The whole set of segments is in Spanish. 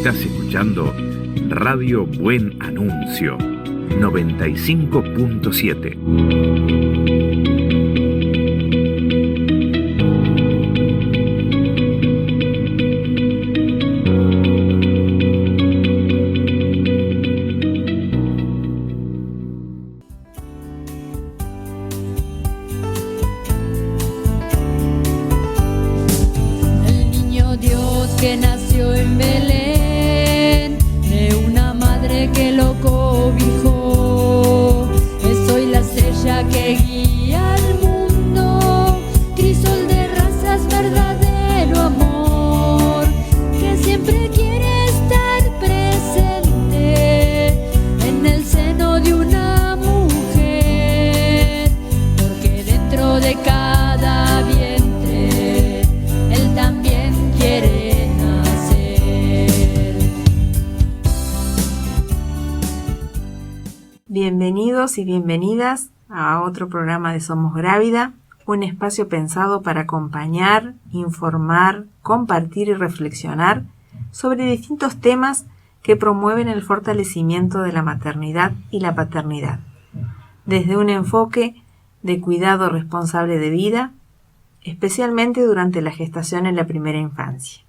Estás escuchando Radio Buen Anuncio 95.7. Bienvenidos y bienvenidas a otro programa de Somos Grávida, un espacio pensado para acompañar, informar, compartir y reflexionar sobre distintos temas que promueven el fortalecimiento de la maternidad y la paternidad, desde un enfoque de cuidado responsable de vida, especialmente durante la gestación en la primera infancia.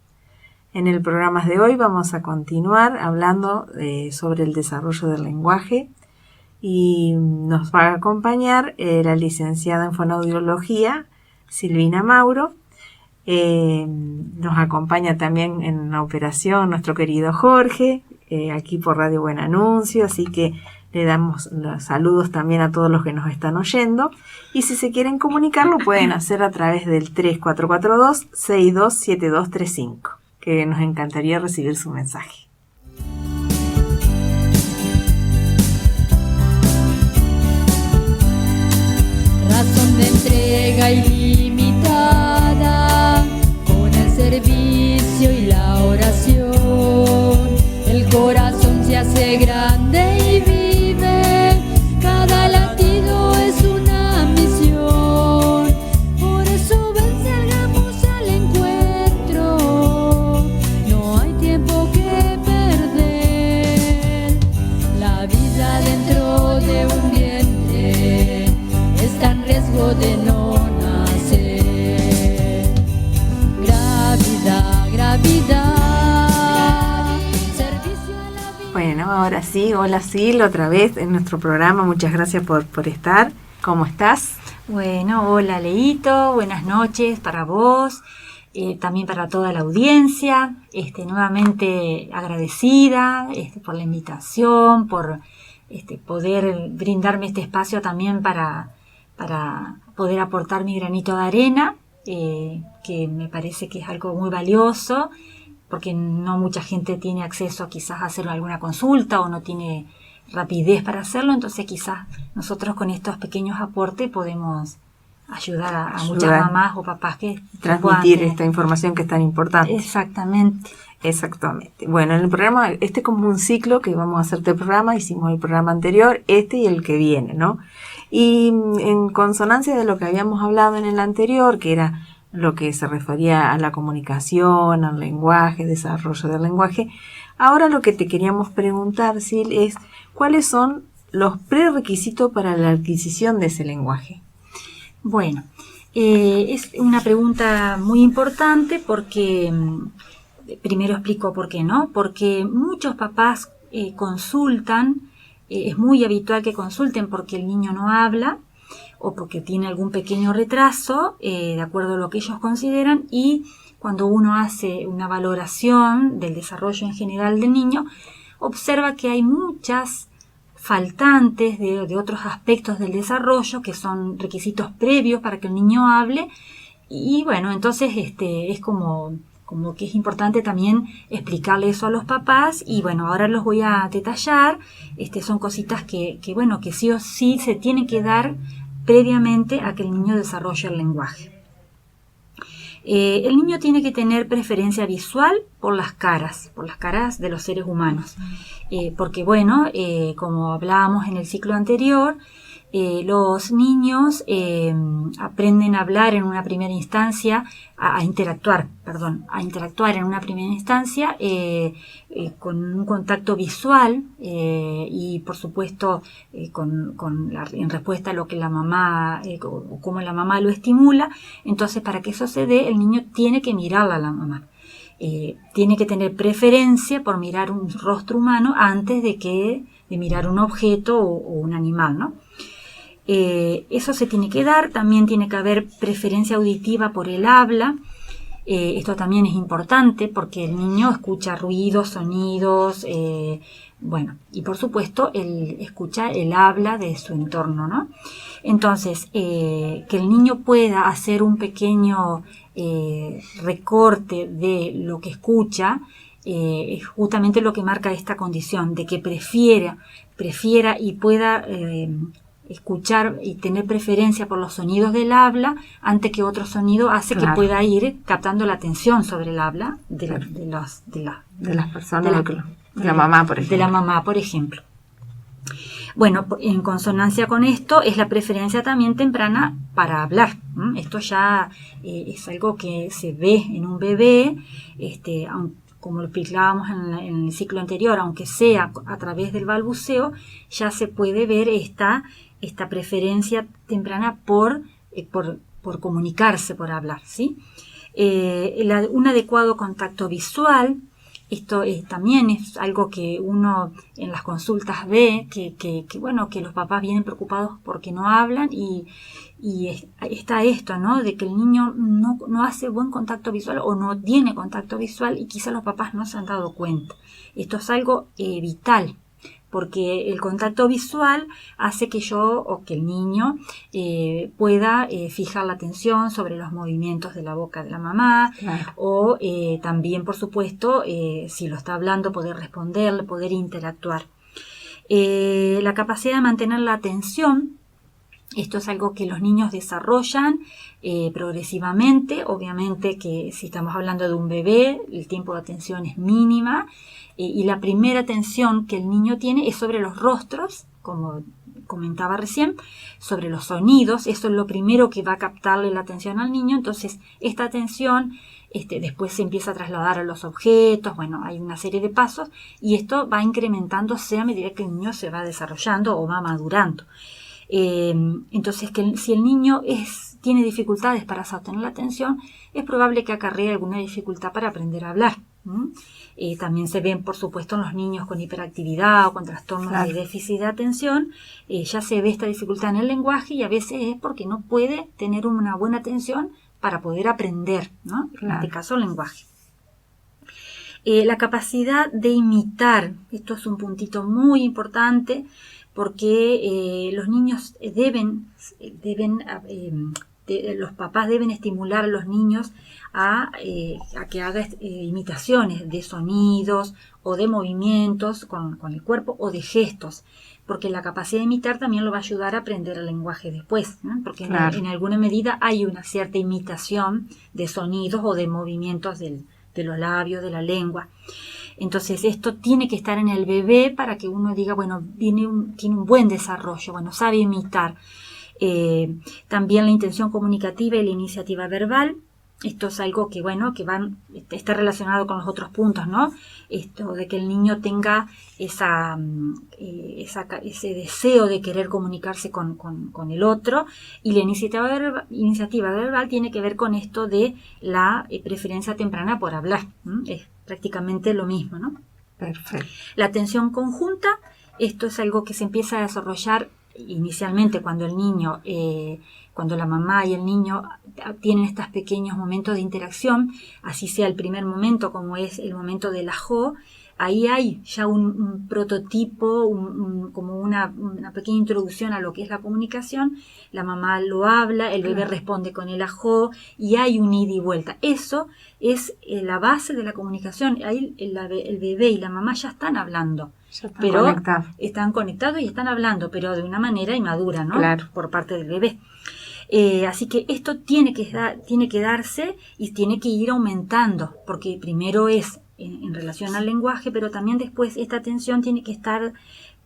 En el programa de hoy vamos a continuar hablando sobre el desarrollo del lenguaje, y nos va a acompañar la licenciada en fonoaudiología Silvina Mauro. Nos acompaña también en la operación nuestro querido Jorge, aquí por Radio Buen Anuncio, así que le damos los saludos también a todos los que nos están oyendo, y si se quieren comunicar lo pueden hacer a través del 3442-627235, que nos encantaría recibir su mensaje. Razón de entrega ilimitada, con el servicio y la oración, el corazón se hace grande y vive, cada latido es una misión, por eso ven, salgamos al encuentro, no hay tiempo que perder, la vida dentro de un vientre está en riesgo de no nacer. Gravidad, servicio a la vida. Bueno, ahora sí, hola Sil, otra vez en nuestro programa, muchas gracias por estar. ¿Cómo estás? Bueno, hola Leito, buenas noches para vos, también para toda la audiencia, nuevamente agradecida por la invitación, por poder brindarme este espacio también para poder aportar mi granito de arena, que me parece que es algo muy valioso, porque no mucha gente tiene acceso a quizás a hacer alguna consulta o no tiene rapidez para hacerlo, entonces quizás nosotros con estos pequeños aportes podemos ayudar a muchas mamás o papás que transmitir esta información que es tan importante. Exactamente. Bueno, en el programa, como un ciclo que vamos a hacer este programa, hicimos el programa anterior, y el que viene, ¿no? Y en consonancia de lo que habíamos hablado en el anterior, que era lo que se refería a la comunicación, al lenguaje, desarrollo del lenguaje, ahora lo que te queríamos preguntar, Sil, es ¿cuáles son los prerequisitos para la adquisición de ese lenguaje? Bueno, es una pregunta muy importante porque, primero explico por qué, ¿no? Porque muchos papás consultan, es muy habitual que consulten porque el niño no habla o porque tiene algún pequeño retraso, de acuerdo a lo que ellos consideran, y cuando uno hace una valoración del desarrollo en general del niño, observa que hay muchas faltantes de otros aspectos del desarrollo que son requisitos previos para que el niño hable, y bueno, entonces es como que es importante también explicarle eso a los papás, y bueno, ahora los voy a detallar. Son cositas que sí o sí se tienen que dar previamente a que el niño desarrolle el lenguaje. El niño tiene que tener preferencia visual por las caras de los seres humanos, porque bueno, como hablábamos en el ciclo anterior, Los niños aprenden a hablar en una primera instancia, a interactuar en una primera instancia con un contacto visual y por supuesto en respuesta a lo que la mamá, o cómo la mamá lo estimula. Entonces, para que eso se dé, el niño tiene que mirarla a la mamá. Tiene que tener preferencia por mirar un rostro humano antes de mirar un objeto o un animal, ¿no? Eso se tiene que dar. También tiene que haber preferencia auditiva por el habla. Esto también es importante porque el niño escucha ruidos, sonidos, y por supuesto él escucha el habla de su entorno, ¿no? Entonces, que el niño pueda hacer un pequeño recorte de lo que escucha es justamente lo que marca esta condición, de que prefiera y pueda escuchar y tener preferencia por los sonidos del habla antes que otro sonido hace que pueda ir captando la atención sobre el habla de las personas, de la mamá, por ejemplo. De la mamá, por ejemplo. Bueno, en consonancia con esto es la preferencia también temprana para hablar. Esto ya es algo que se ve en un bebé, como lo explicábamos en el ciclo anterior, aunque sea a través del balbuceo, ya se puede ver esta preferencia temprana por comunicarse, por hablar, ¿sí? Un adecuado contacto visual. Esto también es algo que uno en las consultas ve, que los papás vienen preocupados porque no hablan y está esto, ¿no? De que el niño no hace buen contacto visual o no tiene contacto visual y quizá los papás no se han dado cuenta. Esto es algo vital, porque el contacto visual hace que el niño pueda fijar la atención sobre los movimientos de la boca de la mamá, claro. O también, por supuesto, si lo está hablando, poder responderle, poder interactuar. La capacidad de mantener la atención, esto es algo que los niños desarrollan progresivamente. Obviamente que si estamos hablando de un bebé, el tiempo de atención es mínima. Y la primera atención que el niño tiene es sobre los rostros, como comentaba recién, sobre los sonidos. Eso es lo primero que va a captarle la atención al niño. Entonces, esta atención después se empieza a trasladar a los objetos. Bueno, hay una serie de pasos y esto va incrementándose a medida que el niño se va desarrollando o va madurando. Entonces, si el niño tiene dificultades para sostener la atención, es probable que acarree alguna dificultad para aprender a hablar. También se ven, por supuesto, en los niños con hiperactividad o con trastornos de déficit de atención, ya se ve esta dificultad en el lenguaje y a veces es porque no puede tener una buena atención para poder aprender, ¿no? En este caso, el lenguaje. La capacidad de imitar, esto es un puntito muy importante porque los niños los papás deben estimular a los niños a que haga imitaciones de sonidos o de movimientos con el cuerpo o de gestos, porque la capacidad de imitar también lo va a ayudar a aprender el lenguaje después, ¿no? Porque en alguna medida hay una cierta imitación de sonidos o de movimientos de los labios, de la lengua. Entonces esto tiene que estar en el bebé para que uno diga, bueno, tiene un buen desarrollo, bueno, sabe imitar. También la intención comunicativa y la iniciativa verbal. Esto es algo que está relacionado con los otros puntos, ¿no? Esto de que el niño tenga ese deseo de querer comunicarse con el otro, y la iniciativa verbal tiene que ver con esto de la preferencia temprana por hablar. Es prácticamente lo mismo, ¿no? Perfecto. La atención conjunta, esto es algo que se empieza a desarrollar inicialmente cuando la mamá y el niño tienen estos pequeños momentos de interacción, así sea el primer momento como es el momento del ajo. Ahí hay ya un prototipo, como una pequeña introducción a lo que es la comunicación. La mamá lo habla, el bebé responde con el ajo y hay un ida y vuelta. Eso es la base de la comunicación. Ahí el bebé y la mamá ya están hablando. Están conectados y están hablando, pero de una manera inmadura, ¿no? Claro. Por parte del bebé. Así que esto tiene que darse y tiene que ir aumentando, porque primero es en relación al lenguaje, pero también después esta atención tiene que estar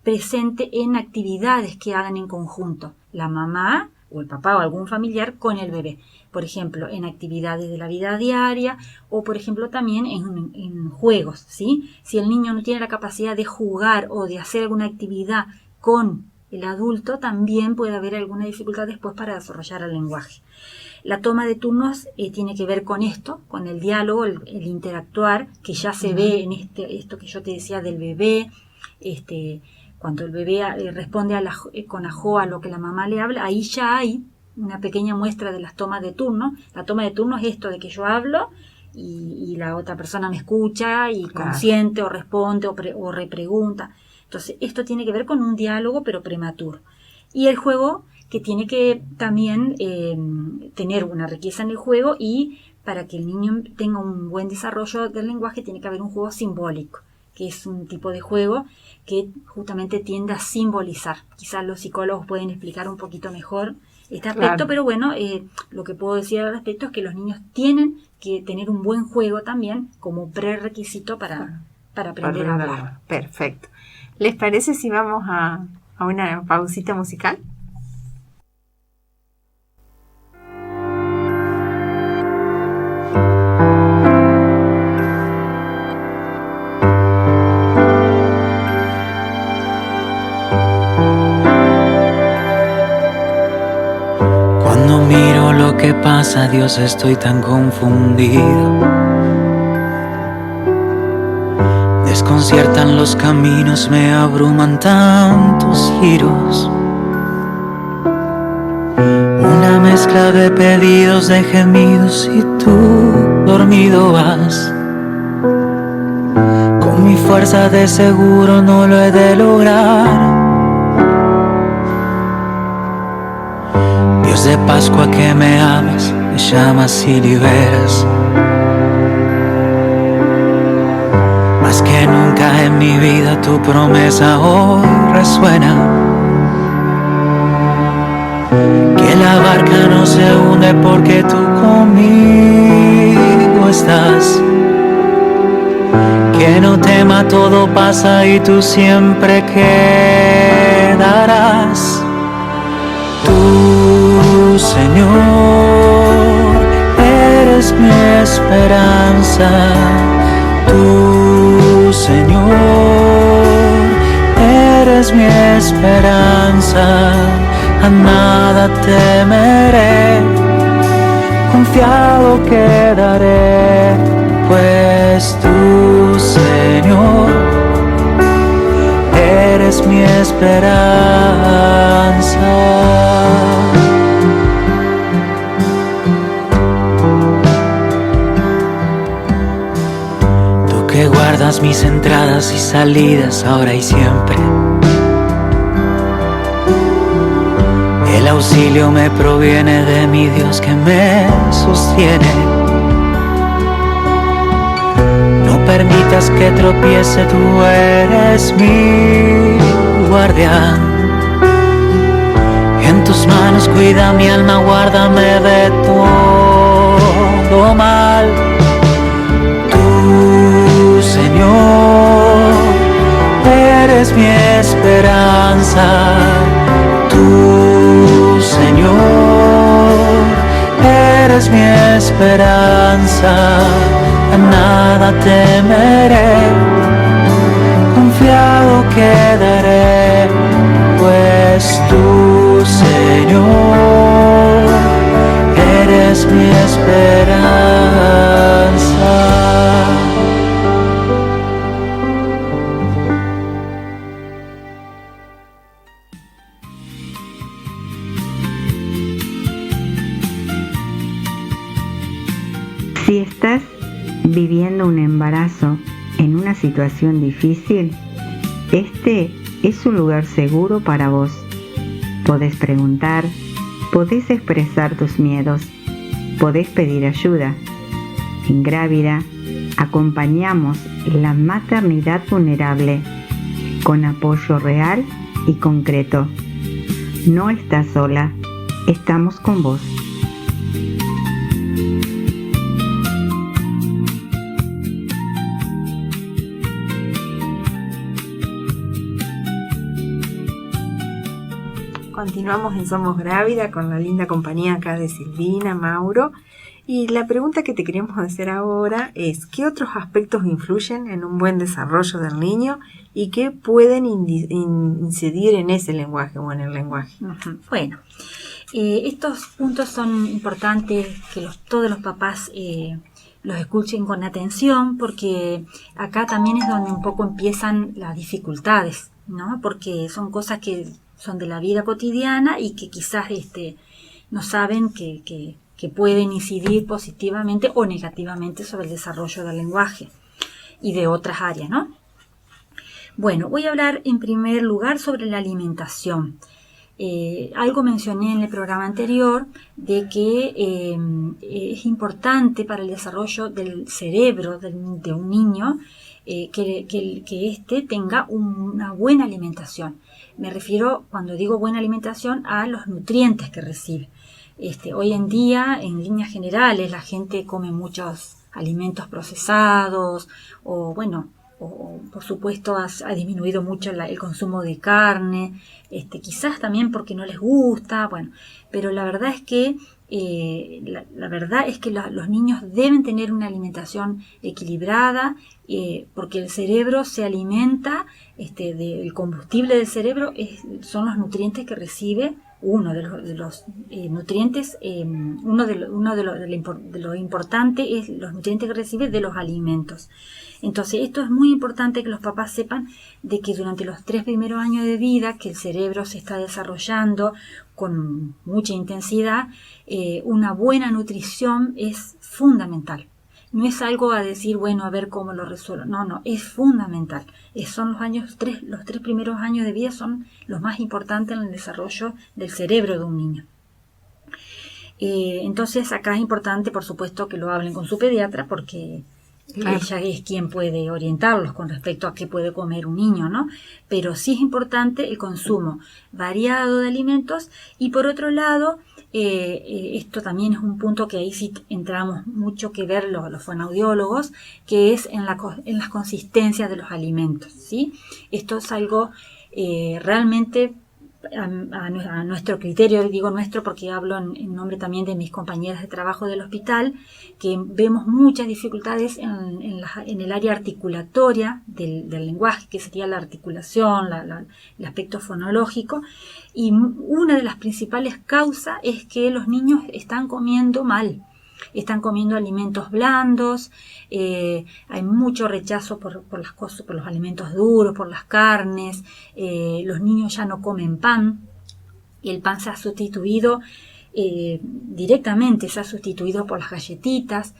presente en actividades que hagan en conjunto, la mamá o el papá o algún familiar con el bebé. Por ejemplo, en actividades de la vida diaria o, por ejemplo, también en juegos, ¿sí? Si el niño no tiene la capacidad de jugar o de hacer alguna actividad con el adulto, también puede haber alguna dificultad después para desarrollar el lenguaje. La toma de turnos tiene que ver con esto, con el diálogo, el interactuar, que ya se ve en esto que yo te decía del bebé, cuando el bebé responde con ajo a lo que la mamá le habla, ahí ya hay una pequeña muestra de las tomas de turno. La toma de turno es esto de que yo hablo y la otra persona me escucha y consiente o responde o repregunta. Entonces, esto tiene que ver con un diálogo, pero prematuro. Y el juego, que tiene que también tener una riqueza en el juego, y para que el niño tenga un buen desarrollo del lenguaje tiene que haber un juego simbólico, que es un tipo de juego que justamente tiende a simbolizar. Quizás los psicólogos pueden explicar un poquito mejor este aspecto, pero bueno, lo que puedo decir al respecto es que los niños tienen que tener un buen juego también como prerequisito para aprender a hablar. Perfecto. ¿Les parece si vamos a una pausita musical? Cuando miro lo que pasa, Dios, estoy tan confundido. Desconciertan los caminos, me abruman tantos giros. Una mezcla de pedidos, de gemidos, y tú dormido vas. Con mi fuerza de seguro no lo he de lograr. Dios de Pascua, que me amas, me llamas y liberas. Más que nunca en mi vida tu promesa hoy resuena. Que la barca no se hunde porque tú conmigo estás. Que no tema, todo pasa y tú siempre quedarás. Tú, Señor, eres mi esperanza. Tú, Señor, eres mi esperanza. A nada temeré, confiado quedaré, pues tú, Señor, eres mi esperanza. Tú que guardas mis entradas y salidas ahora y siempre. El auxilio me proviene de mi Dios que me sostiene. No permitas que tropiece, tú eres mi guardián. En tus manos cuida mi alma, guárdame de todo mal. Tú, Señor, eres mi esperanza. Tú, Señor, eres mi esperanza. A nada temeré, confiado quedaré, pues tú, Señor, eres mi esperanza. Si estás viviendo un embarazo en una situación difícil, este es un lugar seguro para vos. Podés preguntar, podés expresar tus miedos, podés pedir ayuda. En Grávida acompañamos la maternidad vulnerable con apoyo real y concreto. No estás sola, estamos con vos. Continuamos en Somos Grávida con la linda compañía acá de Silvina, Mauro. Y la pregunta que te queremos hacer ahora es, ¿qué otros aspectos influyen en un buen desarrollo del niño y qué pueden incidir en ese lenguaje o en el lenguaje? Bueno, estos puntos son importantes que todos los papás los escuchen con atención, porque acá también es donde un poco empiezan las dificultades, ¿no? Porque son cosas que son de la vida cotidiana y que quizás no saben que pueden incidir positivamente o negativamente sobre el desarrollo del lenguaje y de otras áreas, ¿no? Bueno, voy a hablar en primer lugar sobre la alimentación. Algo mencioné en el programa anterior de que es importante para el desarrollo del cerebro de un niño que éste tenga una buena alimentación. Me refiero, cuando digo buena alimentación, a los nutrientes que recibe. Hoy en día, en líneas generales, la gente come muchos alimentos procesados o por supuesto ha disminuido mucho el consumo de carne, quizás también porque no les gusta, pero la verdad es que los niños deben tener una alimentación equilibrada, porque el cerebro se alimenta, del combustible del cerebro son los nutrientes que recibe. Uno de los nutrientes, de lo importante es los nutrientes que recibe de los alimentos. Entonces, esto es muy importante que los papás sepan de que durante los 3 primeros años de vida, que el cerebro se está desarrollando con mucha intensidad, una buena nutrición es fundamental. No es algo a decir, a ver cómo lo resuelvo. No, es fundamental. Son los 3 primeros años de vida son los más importantes en el desarrollo del cerebro de un niño. Entonces, acá es importante, por supuesto, que lo hablen con su pediatra, porque ella es quien puede orientarlos con respecto a qué puede comer un niño, ¿no? Pero sí es importante el consumo variado de alimentos. Y por otro lado, esto también es un punto que ahí sí entramos mucho que ver los fonoaudiólogos, que es en las consistencias de los alimentos, ¿sí? Esto es algo realmente a nuestro criterio, digo nuestro porque hablo en nombre también de mis compañeras de trabajo del hospital, que vemos muchas dificultades en el área articulatoria del lenguaje, que sería la articulación, el aspecto fonológico, y una de las principales causas es que los niños están comiendo mal. Están comiendo alimentos blandos, hay mucho rechazo por las cosas, por los alimentos duros, por las carnes, los niños ya no comen pan, y el pan se ha sustituido directamente, se ha sustituido por las galletitas.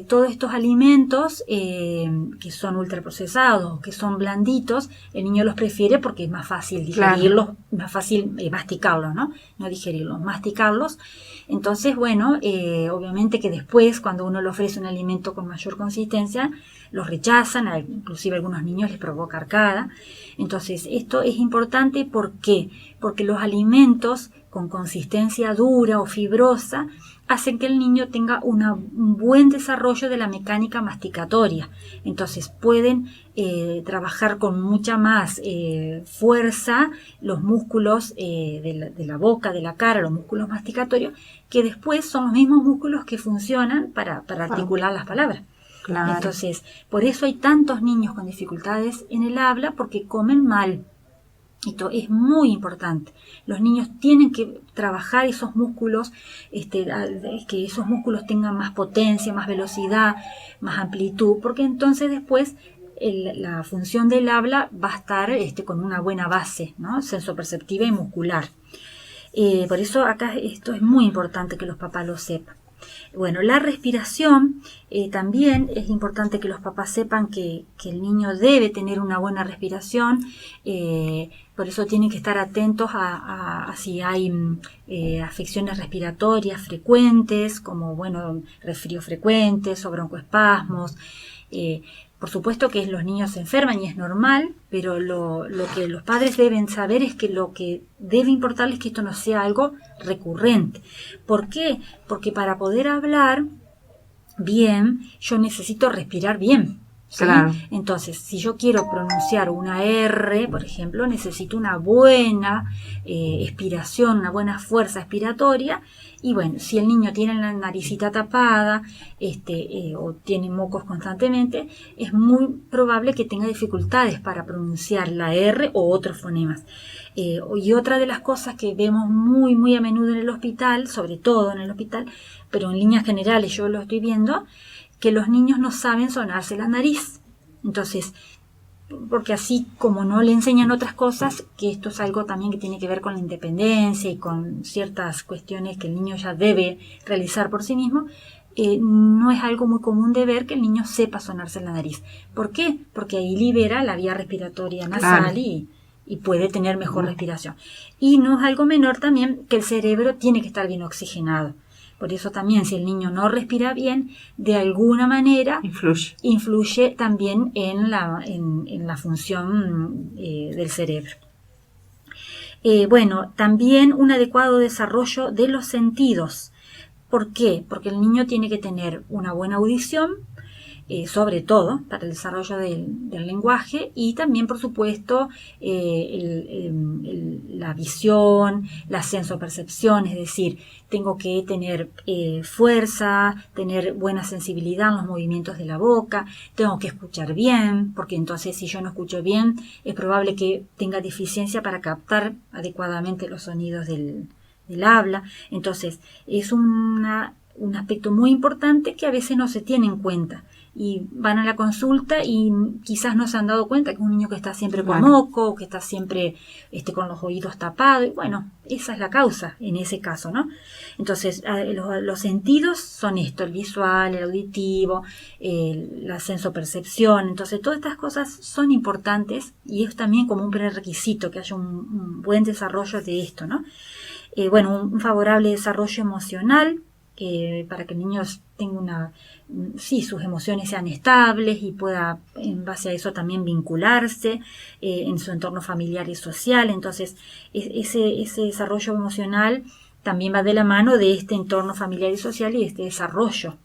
Todos estos alimentos que son ultraprocesados, que son blanditos, el niño los prefiere porque es más fácil digerirlos, más fácil masticarlos, no digerirlos, masticarlos. Entonces, obviamente que después, cuando uno le ofrece un alimento con mayor consistencia, los rechazan, inclusive a algunos niños les provoca arcada. Entonces, esto es importante, ¿por qué? Porque los alimentos con consistencia dura o fibrosa hacen que el niño tenga un buen desarrollo de la mecánica masticatoria. Entonces pueden trabajar con mucha más fuerza los músculos de la boca, de la cara, los músculos masticatorios, que después son los mismos músculos que funcionan para articular las palabras. Claro. Entonces, por eso hay tantos niños con dificultades en el habla, porque comen mal. Esto es muy importante. Los niños tienen que trabajar esos músculos, que esos músculos tengan más potencia, más velocidad, más amplitud, porque entonces después la función del habla va a estar con una buena base, ¿no? Sensoperceptiva y muscular. Por eso acá esto es muy importante que los papás lo sepan. Bueno, la respiración, también es importante que los papás sepan que el niño debe tener una buena respiración, por eso tienen que estar atentos a si hay afecciones respiratorias frecuentes, como resfríos frecuentes o broncoespasmos. Por supuesto que los niños se enferman y es normal, pero lo que los padres deben saber es que lo que debe importarles es que esto no sea algo recurrente. ¿Por qué? Porque para poder hablar bien, yo necesito respirar bien. ¿sí? Claro. Entonces, si yo quiero pronunciar una R, por ejemplo, necesito una buena expiración, una buena fuerza expiratoria. Y bueno, si el niño tiene la naricita tapada o tiene mocos constantemente, es muy probable que tenga dificultades para pronunciar la R o otros fonemas. Y otra de las cosas que vemos muy, muy a menudo en el hospital, sobre todo en el hospital, pero en líneas generales yo lo estoy viendo, que los niños no saben sonarse la nariz. Entonces, porque así como no le enseñan otras cosas, que esto es algo también que tiene que ver con la independencia y con ciertas cuestiones que el niño ya debe realizar por sí mismo, no es algo muy común de ver que el niño sepa sonarse la nariz. ¿Por qué? Porque ahí libera la vía respiratoria nasal y puede tener mejor respiración. Y no es algo menor también que el cerebro tiene que estar bien oxigenado. Por eso también, si el niño no respira bien, de alguna manera influye también en la función del cerebro. Bueno, también un adecuado desarrollo de los sentidos. ¿Por qué? Porque el niño tiene que tener una buena audición, sobre todo para el desarrollo del lenguaje, y también, por supuesto, la visión, la sensopercepción, es decir, tengo que tener fuerza, tener buena sensibilidad en los movimientos de la boca, tengo que escuchar bien, porque entonces si yo no escucho bien, es probable que tenga deficiencia para captar adecuadamente los sonidos del habla. Entonces, es un aspecto muy importante que a veces no se tiene en cuenta. Y van a la consulta y quizás no se han dado cuenta que es un niño que está siempre con moco, que está siempre con los oídos tapados. Y bueno, esa es la causa en ese caso, ¿no? Entonces, los sentidos son esto: el visual, el auditivo, la sensopercepción. Entonces, todas estas cosas son importantes y es también como un prerequisito que haya un buen desarrollo de esto, ¿no? Bueno, un favorable desarrollo emocional, para que el niño tenga sus emociones sean estables y pueda en base a eso también vincularse en su entorno familiar y social. Entonces, ese desarrollo emocional también va de la mano de este entorno familiar y social y de este desarrollo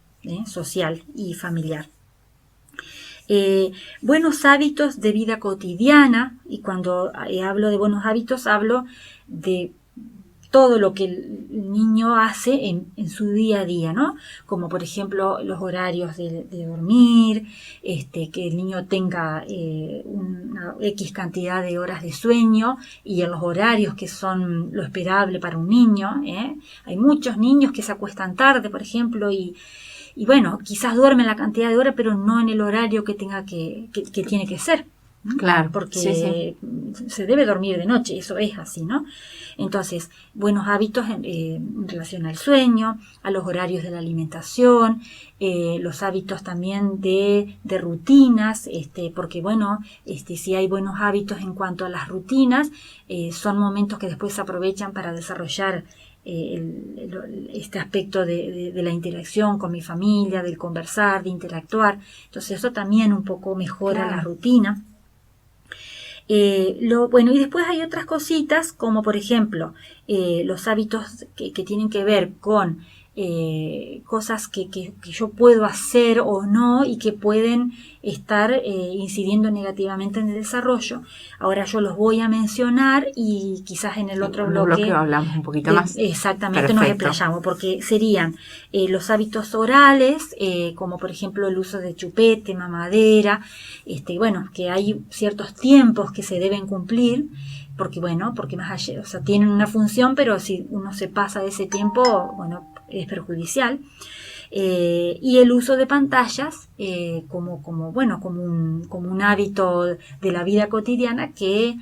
social y familiar. Buenos hábitos de vida cotidiana, y cuando hablo de buenos hábitos hablo de todo lo que el niño hace en su día a día, ¿no? Como por ejemplo los horarios de dormir, que el niño tenga una X cantidad de horas de sueño y en los horarios que son lo esperable para un niño. Hay muchos niños que se acuestan tarde, por ejemplo, y bueno, quizás duermen la cantidad de horas, pero no en el horario que tiene que ser. Claro, porque se debe dormir de noche, eso es así, ¿no? Entonces, buenos hábitos en relación al sueño, a los horarios de la alimentación, los hábitos también de rutinas, porque bueno, si hay buenos hábitos en cuanto a las rutinas, son momentos que después se aprovechan para desarrollar este aspecto de la interacción con mi familia, del conversar, de interactuar. Entonces eso también un poco mejora la rutina. Bueno, y después hay otras cositas, como por ejemplo los hábitos que tienen que ver con cosas que yo puedo hacer o no y que pueden estar incidiendo negativamente en el desarrollo. Ahora yo los voy a mencionar y quizás en el otro bloque hablamos un poquito más. Exactamente. Perfecto. Nos desplayamos, porque serían los hábitos orales, como por ejemplo el uso de chupete, mamadera, bueno, que hay ciertos tiempos que se deben cumplir, porque más allá, o sea, tienen una función, pero si uno se pasa de ese tiempo, bueno, es perjudicial. Y el uso de pantallas como un hábito de la vida cotidiana que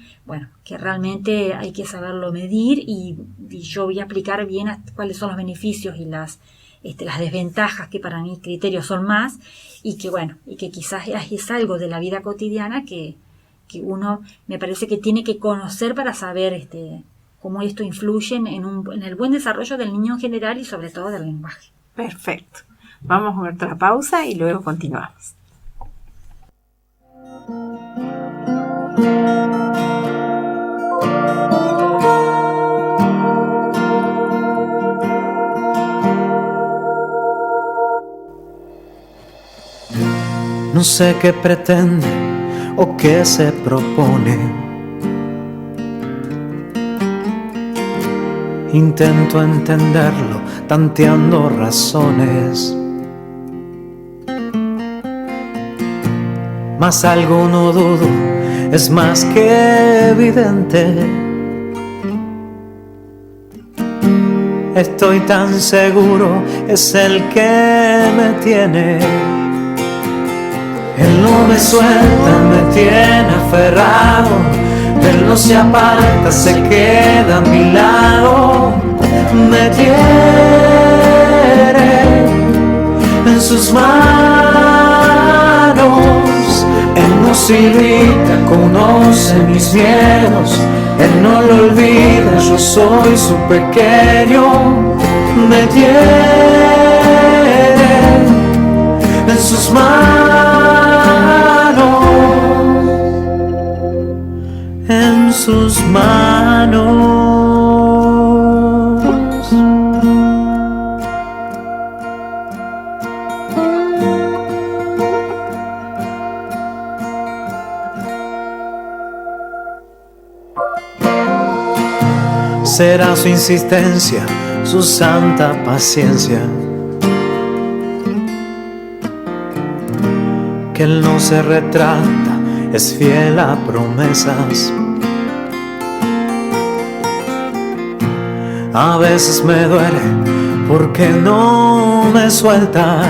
realmente hay que saberlo medir y yo voy a explicar bien cuáles son los beneficios y las desventajas, que para mi criterio son más, y que quizás es algo de la vida cotidiana que uno me parece que tiene que conocer para saber cómo esto influye en el buen desarrollo del niño en general y sobre todo del lenguaje. Perfecto. Vamos a otra pausa y luego continuamos. No No sé qué pretende o qué se propone. Intento entenderlo, tanteando razones. Mas algo no dudo, es más que evidente. Estoy tan seguro, es el que me tiene. Él no me suelta, me tiene aferrado. Él no se aparta, se queda a mi lado. Me tiene en sus manos. Él no se irrita, conoce mis miedos. Él no lo olvida, yo soy su pequeño. Me tiene en sus manos, en sus manos. Será su insistencia, su santa paciencia, que él no se retrata, es fiel a promesas. A veces me duele porque no me suelta,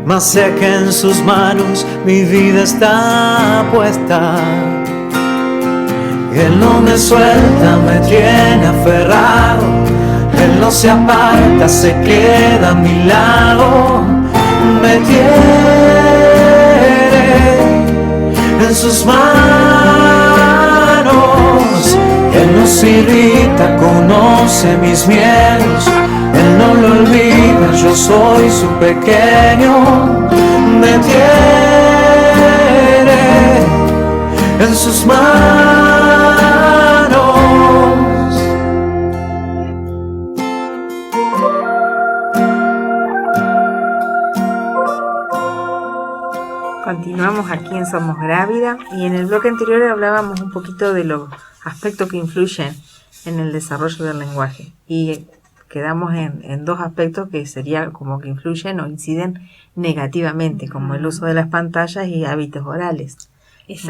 mas sé que en sus manos mi vida está puesta. Él no me suelta, me tiene aferrado. Él no se aparta, se queda a mi lado. Me tiene en sus manos. Él no se irrita, conoce mis miedos. Él no lo olvida, yo soy su pequeño. Me tiene en sus manos. Continuamos aquí en Somos Grávida y en el bloque anterior hablábamos un poquito de los aspectos que influyen en el desarrollo del lenguaje y quedamos en dos aspectos que sería como que influyen o inciden negativamente, como el uso de las pantallas y hábitos orales.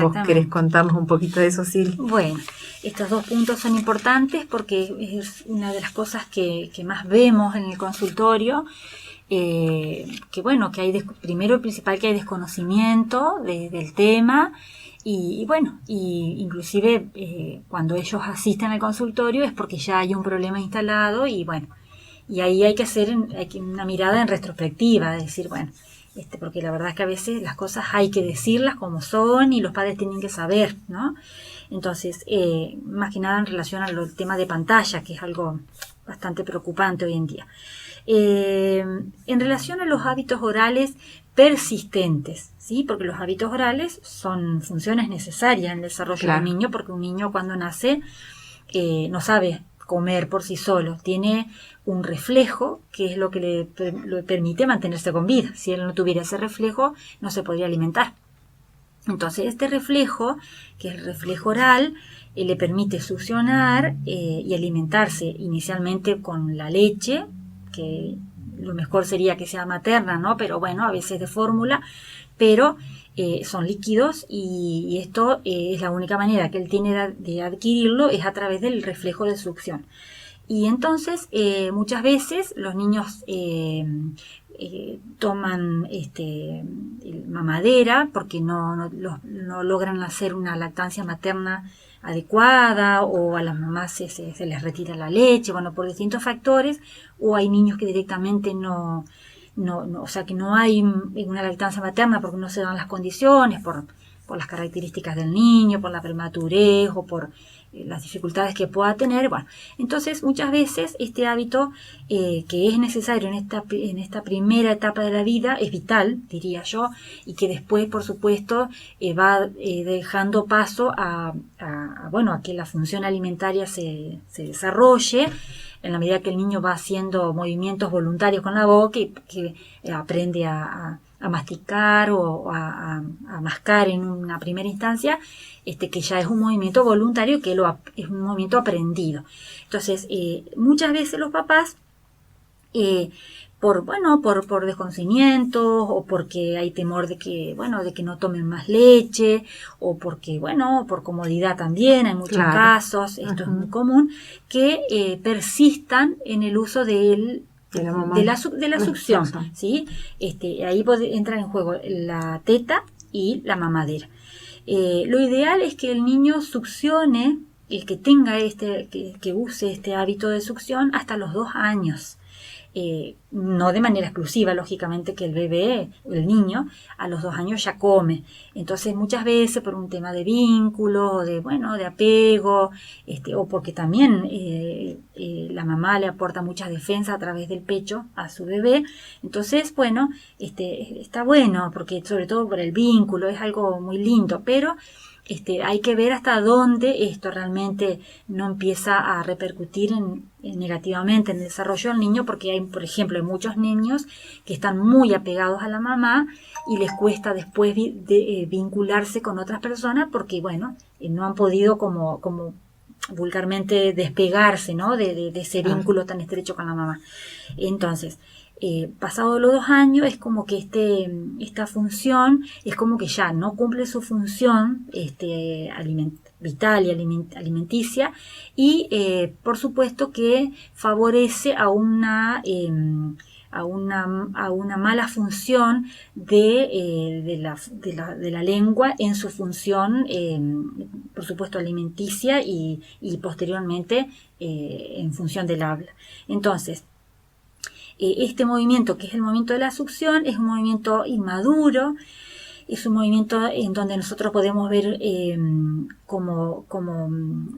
¿Vos querés contarnos un poquito de eso, Sil? Bueno, estos dos puntos son importantes porque es una de las cosas que más vemos en el consultorio. Que bueno, que hay primero y principal que hay desconocimiento del tema y bueno, y inclusive cuando ellos asisten al consultorio es porque ya hay un problema instalado y bueno, y ahí hay que hacer una mirada en retrospectiva, es decir, bueno, porque la verdad es que a veces las cosas hay que decirlas como son y los padres tienen que saber, ¿no? Entonces, más que nada en relación al tema de pantalla, que es algo bastante preocupante hoy en día. En relación a los hábitos orales persistentes, ¿sí? Porque los hábitos orales son funciones necesarias en el desarrollo de un niño, porque un niño cuando nace no sabe comer por sí solo, tiene un reflejo que es lo que le permite mantenerse con vida. Si él no tuviera ese reflejo, no se podría alimentar. Entonces, este reflejo, que es el reflejo oral, le permite succionar y alimentarse inicialmente con la leche, que lo mejor sería que sea materna, ¿no? Pero bueno, a veces de fórmula, pero son líquidos y esto es la única manera que él tiene de adquirirlo, es a través del reflejo de succión. Y entonces, muchas veces los niños toman mamadera porque no logran hacer una lactancia materna adecuada, o a las mamás se les retira la leche, bueno, por distintos factores, o hay niños que directamente no, o sea, que no hay una lactancia materna porque no se dan las condiciones, por las características del niño, por la prematurez o por las dificultades que pueda tener. Bueno, entonces muchas veces este hábito que es necesario en esta primera etapa de la vida es vital, diría yo, y que después, por supuesto, va dejando paso a que la función alimentaria se desarrolle en la medida que el niño va haciendo movimientos voluntarios con la boca y que aprende a masticar o a mascar en una primera instancia, que ya es un movimiento voluntario, que es un movimiento aprendido. Entonces, muchas veces los papás, por desconocimiento, o porque hay temor de que no tomen más leche, o porque, por comodidad también, hay muchos casos, esto es muy común, que persistan en el uso de la succión, ¿sí? Ahí entra en juego la teta y la mamadera. Lo ideal es que el niño succione, que tenga que use este hábito de succión hasta los 2 años. No de manera exclusiva, lógicamente, que el bebé, el niño, a los 2 años ya come. Entonces, muchas veces por un tema de vínculo, de apego, o porque también la mamá le aporta mucha defensa a través del pecho a su bebé. Entonces, está bueno, porque sobre todo por el vínculo, es algo muy lindo, pero hay que ver hasta dónde esto realmente no empieza a repercutir negativamente en el desarrollo del niño, porque hay, por ejemplo, hay muchos niños que están muy apegados a la mamá y les cuesta después vincularse con otras personas porque, no han podido como vulgarmente despegarse, ¿no? de ese vínculo tan estrecho con la mamá. Entonces, pasado los 2 años es como que esta función es como que ya no cumple su función vital y alimenticia, y por supuesto que favorece a una mala función de la lengua en su función, por supuesto, alimenticia y posteriormente en función del habla. Entonces, este movimiento, que es el movimiento de la succión, es un movimiento inmaduro, es un movimiento en donde nosotros podemos ver como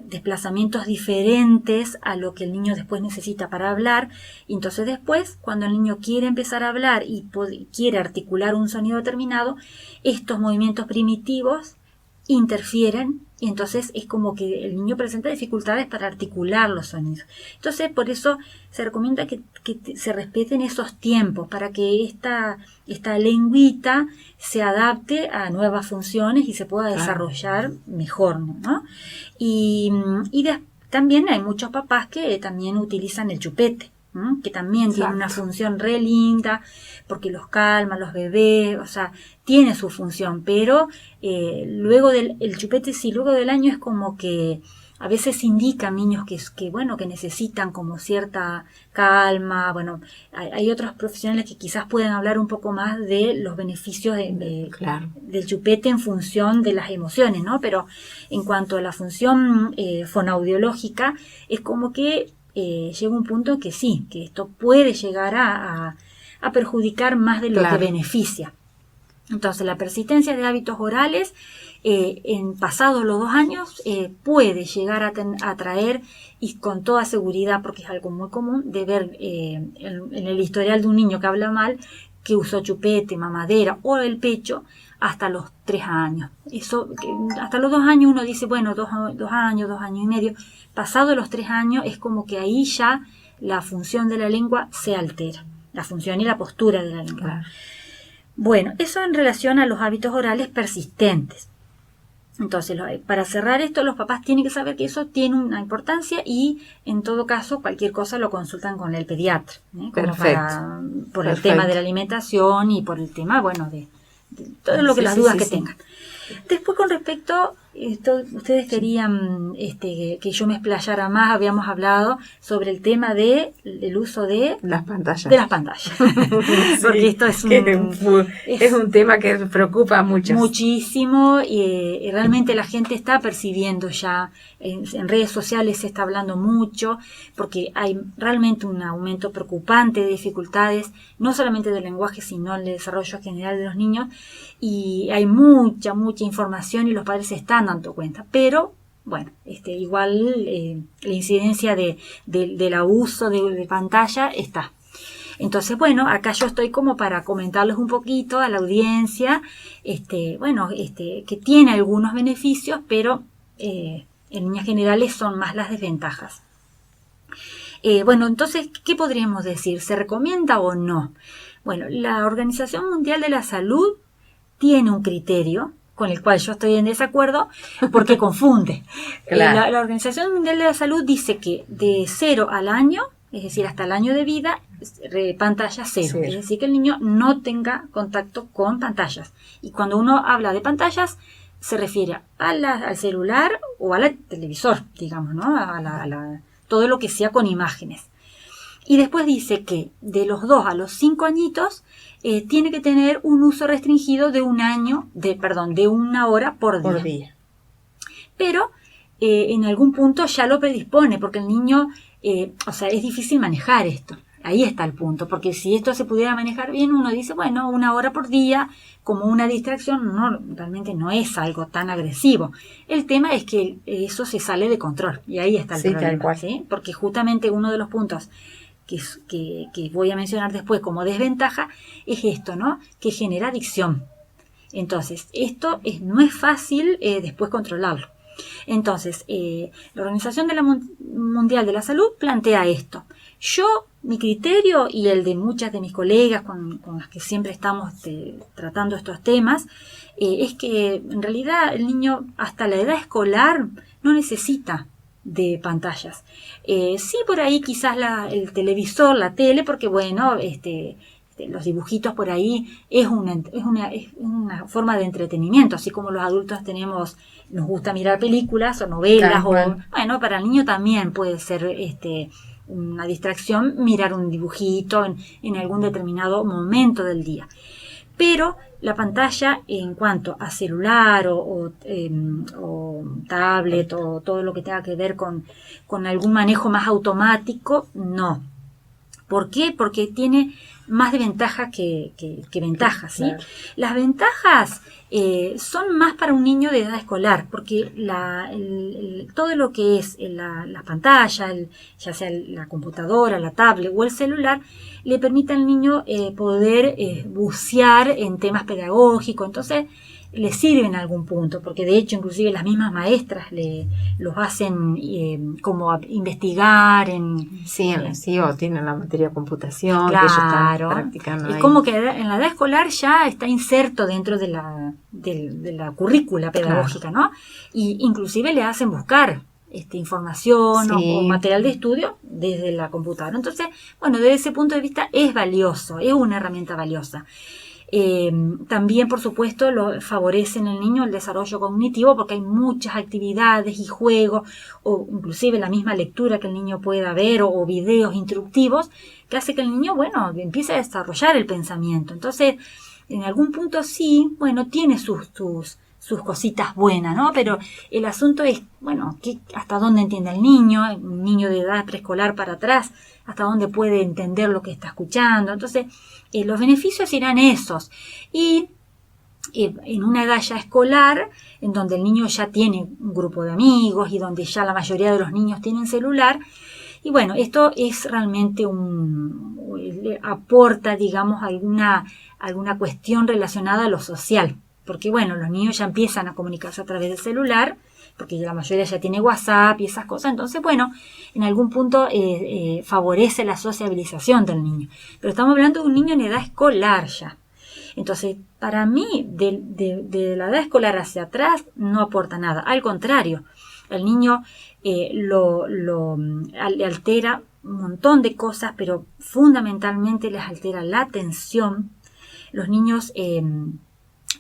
desplazamientos diferentes a lo que el niño después necesita para hablar. Y entonces después, cuando el niño quiere empezar a hablar y quiere articular un sonido determinado, estos movimientos primitivos interfieren, y entonces es como que el niño presenta dificultades para articular los sonidos. Entonces, por eso se recomienda que se respeten esos tiempos para que esta lengüita se adapte a nuevas funciones y se pueda desarrollar mejor, ¿no? Y también hay muchos papás que también utilizan el chupete, que también tiene una función re linda, porque los calma, los bebés, o sea, tiene su función, pero luego el chupete, sí, luego del año es como que a veces indican niños que necesitan como cierta calma. Hay otros profesionales que quizás pueden hablar un poco más de los beneficios del chupete en función de las emociones, ¿no? Pero en cuanto a la función fonoaudiológica, es como que llega un punto que sí, que esto puede llegar a perjudicar más de lo que beneficia. Entonces, la persistencia de hábitos orales en pasados los 2 años puede llegar a traer, y con toda seguridad, porque es algo muy común de ver en el historial de un niño que habla mal, que usó chupete, mamadera o el pecho hasta los 3 años. Eso, hasta los 2 años uno dice, 2 años, 2 años y medio. Pasado los 3 años es como que ahí ya la función de la lengua se altera, la función y la postura de la lengua. Claro. Bueno, eso en relación a los hábitos orales persistentes. Entonces, para cerrar esto, los papás tienen que saber que eso tiene una importancia, y en todo caso, cualquier cosa lo consultan con el pediatra, por el tema de la alimentación y por el tema, de todo lo que las dudas que tengan. Después, con respecto, ustedes querían que yo me explayara más, habíamos hablado sobre el tema del uso de las pantallas. Porque esto es un tema que preocupa mucho. Muchísimo, y realmente la gente está percibiendo ya, en redes sociales se está hablando mucho, porque hay realmente un aumento preocupante de dificultades, no solamente del lenguaje, sino el desarrollo general de los niños, y hay mucha información y los padres se están dando cuenta, pero bueno, igual la incidencia del abuso de pantalla está. Entonces, bueno, acá yo estoy como para comentarles un poquito a la audiencia, que tiene algunos beneficios, pero en líneas generales son más las desventajas. Entonces, ¿qué podríamos decir? ¿Se recomienda o no? Bueno, la Organización Mundial de la Salud tiene un criterio con el cual yo estoy en desacuerdo porque confunde. Claro. La Organización Mundial de la Salud dice que de 0 al año, es decir, hasta el año de vida, pantalla cero. Es decir, que el niño no tenga contacto con pantallas. Y cuando uno habla de pantallas, se refiere al celular o al televisor, digamos, ¿no? Todo lo que sea con imágenes. Y después dice que de los 2 a los 5 añitos tiene que tener un uso restringido de de 1 hora por día. Pero en algún punto ya lo predispone, porque el niño, es difícil manejar esto. Ahí está el punto, porque si esto se pudiera manejar bien, uno dice, bueno, 1 hora por día, como una distracción, realmente no es algo tan agresivo. El tema es que eso se sale de control, y ahí está el problema, tal cual. ¿sí? Porque justamente uno de los puntos que voy a mencionar después como desventaja es esto, ¿no? Que genera adicción. Entonces, esto no es fácil después controlarlo. Entonces, la Organización Mundial de la Salud plantea esto. Mi criterio y el de muchas de mis colegas con las que siempre estamos tratando estos temas, es que en realidad el niño hasta la edad escolar no necesita de pantallas. Sí, por ahí quizás el televisor, la tele, porque bueno, los dibujitos por ahí es una forma de entretenimiento, así como los adultos nos gusta mirar películas o novelas, bueno, para el niño también puede ser una distracción mirar un dibujito en algún determinado momento del día. Pero la pantalla, en cuanto a celular o tablet o todo lo que tenga que ver con algún manejo más automático, no. ¿Por qué? Porque tiene más de ventaja que ventaja, ¿sí? Claro. Las ventajas son más para un niño de edad escolar, porque todo lo que es la pantalla, ya sea la computadora, la tablet o el celular, le permite al niño poder bucear en temas pedagógicos. Entonces, le sirve en algún punto, porque de hecho inclusive las mismas maestras los hacen como a investigar o tienen la materia de computación, claro, que ellos están practicando. Es como que en la edad escolar ya está inserto dentro de la currícula pedagógica, claro, ¿no? Y inclusive le hacen buscar información o material de estudio desde la computadora. Entonces, bueno, desde ese punto de vista es valioso, es una herramienta valiosa. También, por supuesto, favorece en el niño el desarrollo cognitivo, porque hay muchas actividades y juegos, o inclusive la misma lectura que el niño pueda ver, o videos instructivos, que hace que el niño, bueno, empiece a desarrollar el pensamiento. Entonces, en algún punto sí, bueno, tiene sus cositas buenas, ¿no? Pero el asunto es, bueno, hasta dónde entiende el niño, un niño de edad preescolar para atrás, hasta dónde puede entender lo que está escuchando. Entonces, los beneficios irán esos. Y en una edad ya escolar, en donde el niño ya tiene un grupo de amigos y donde ya la mayoría de los niños tienen celular, y bueno, esto es realmente le aporta, digamos, alguna cuestión relacionada a lo social. Porque bueno, los niños ya empiezan a comunicarse a través del celular, porque la mayoría ya tiene WhatsApp y esas cosas. Entonces, bueno, en algún punto favorece la sociabilización del niño. Pero estamos hablando de un niño en edad escolar ya. Entonces, para mí, de la edad escolar hacia atrás, no aporta nada. Al contrario, el niño le altera un montón de cosas, pero fundamentalmente les altera la atención. Los niños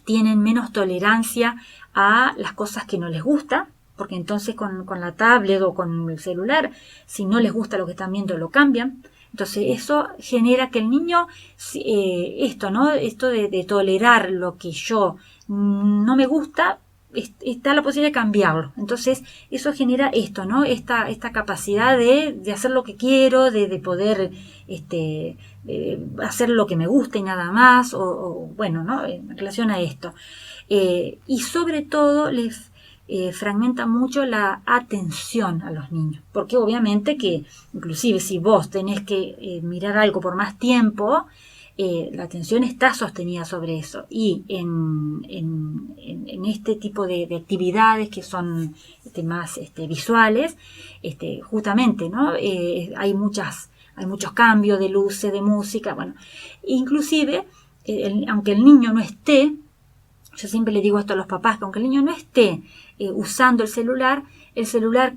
tienen menos tolerancia a las cosas que no les gusta, porque entonces con la tablet o con el celular, si no les gusta lo que están viendo, lo cambian. Entonces eso genera que el niño, esto de tolerar lo que yo no me gusta, está la posibilidad de cambiarlo. Entonces eso genera esto, ¿no? Esta capacidad de hacer lo que quiero, de poder hacer lo que me gusta y nada más, o bueno, ¿no? En relación a esto. Y sobre todo fragmenta mucho la atención a los niños, porque obviamente que inclusive si vos tenés que mirar algo por más tiempo, la atención está sostenida sobre eso, y en este tipo de actividades que son más visuales, justamente, ¿no? Hay muchos cambios de luces, de música, bueno, inclusive aunque el niño no esté, yo siempre le digo esto a los papás, que aunque el niño no esté usando el celular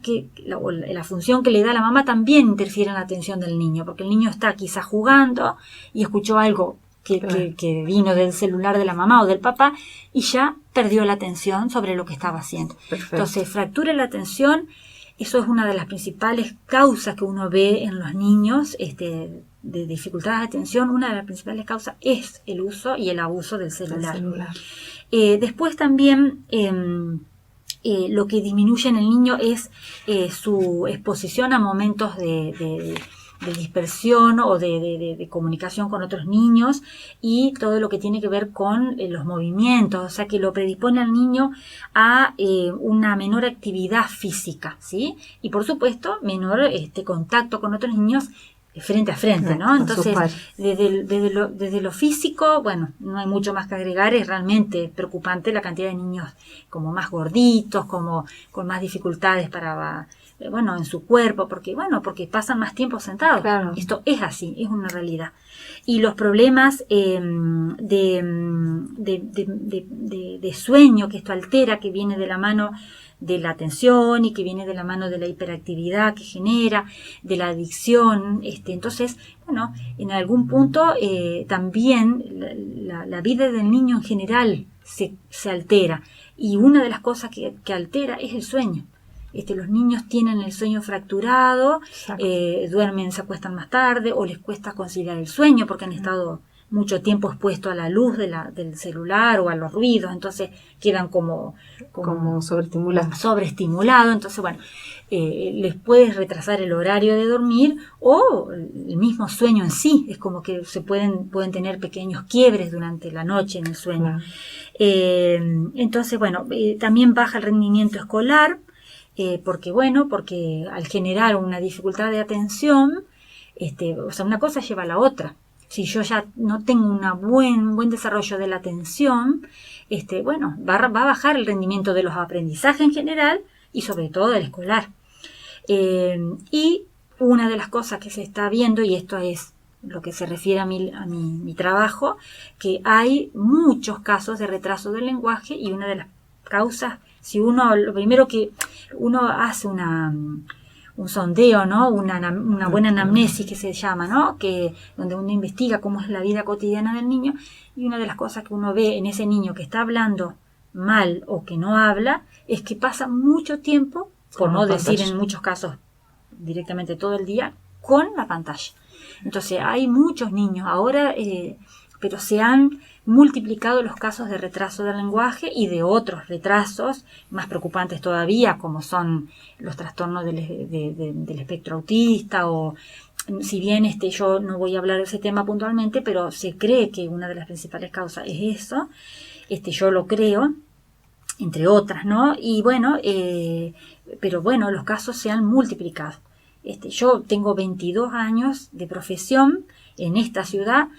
que la función que le da la mamá también interfiere en la atención del niño, porque el niño está quizás jugando y escuchó algo que vino del celular de la mamá o del papá y ya perdió la atención sobre lo que estaba haciendo. Perfecto. Entonces, fractura la atención, eso es una de las principales causas que uno ve en los niños de dificultades de atención. Una de las principales causas es el uso y el abuso del celular. Después también lo que disminuye en el niño es su exposición a momentos de dispersión o de comunicación con otros niños, y todo lo que tiene que ver con los movimientos, o sea que lo predispone al niño a una menor actividad física, ¿sí? Y por supuesto menor contacto con otros niños frente a frente, ¿no? Entonces, desde lo físico, bueno, no hay mucho más que agregar, es realmente preocupante la cantidad de niños como más gorditos, como con más dificultades en su cuerpo, porque pasan más tiempo sentados. Claro. Esto es así, es una realidad. Y los problemas de sueño, que esto altera, que viene de la mano de la atención y que viene de la mano de la hiperactividad que genera, de la adicción, entonces, bueno, en algún punto también la vida del niño en general se altera, y una de las cosas que altera es el sueño. Los niños tienen el sueño fracturado, duermen, se acuestan más tarde, o les cuesta conciliar el sueño porque han estado mucho tiempo expuesto a la luz del celular o a los ruidos, entonces quedan como sobreestimulados, entonces bueno, les puede retrasar el horario de dormir o el mismo sueño en sí, es como que pueden tener pequeños quiebres durante la noche en el sueño. Entonces bueno, también baja el rendimiento escolar, porque al generar una dificultad de atención, una cosa lleva a la otra. Si yo ya no tengo un buen desarrollo de la atención, va a bajar el rendimiento de los aprendizajes en general y sobre todo del escolar. Y una de las cosas que se está viendo, y esto es lo que se refiere a mi trabajo, que hay muchos casos de retraso del lenguaje, y una de las causas, lo primero que uno hace un sondeo, ¿no? Una buena anamnesis que se llama, ¿no? Donde uno investiga cómo es la vida cotidiana del niño, y una de las cosas que uno ve en ese niño que está hablando mal o que no habla es que pasa mucho tiempo, por no decir en muchos casos directamente todo el día, con la pantalla. Entonces hay muchos niños ahora, pero se han multiplicado los casos de retraso del lenguaje y de otros retrasos más preocupantes todavía, como son los trastornos del espectro autista, o si bien yo no voy a hablar de ese tema puntualmente, pero se cree que una de las principales causas es eso, yo lo creo, entre otras, ¿no? Y bueno, pero bueno, los casos se han multiplicado. Yo tengo 22 años de profesión en esta ciudad,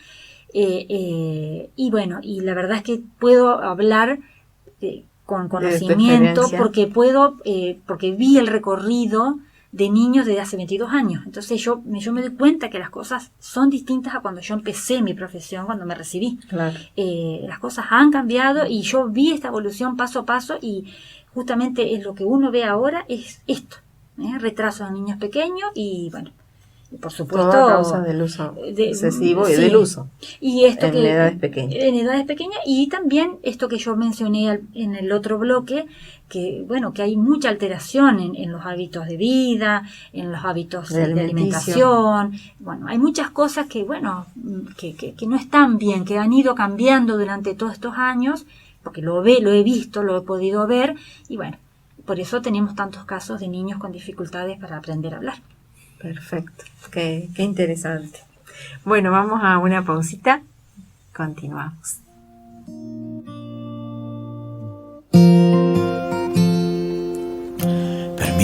y bueno, y la verdad es que puedo hablar con conocimiento porque vi el recorrido de niños desde hace 22 años. Entonces yo me doy cuenta que las cosas son distintas a cuando yo empecé mi profesión, cuando me recibí. Claro. Las cosas han cambiado y yo vi esta evolución paso a paso, y justamente es lo que uno ve ahora es esto, retraso de niños pequeños y bueno, por supuesto, todo a causa del uso excesivo y del uso. Y esto en edades pequeñas. En edades pequeñas, y también esto que yo mencioné en el otro bloque, que bueno, que hay mucha alteración en los hábitos de vida, en los hábitos de alimentación. Bueno, hay muchas cosas que bueno, que no están bien, que han ido cambiando durante todos estos años, porque lo he visto, lo he podido ver, y bueno, por eso tenemos tantos casos de niños con dificultades para aprender a hablar. Perfecto, qué interesante. Bueno, vamos a una pausita, continuamos.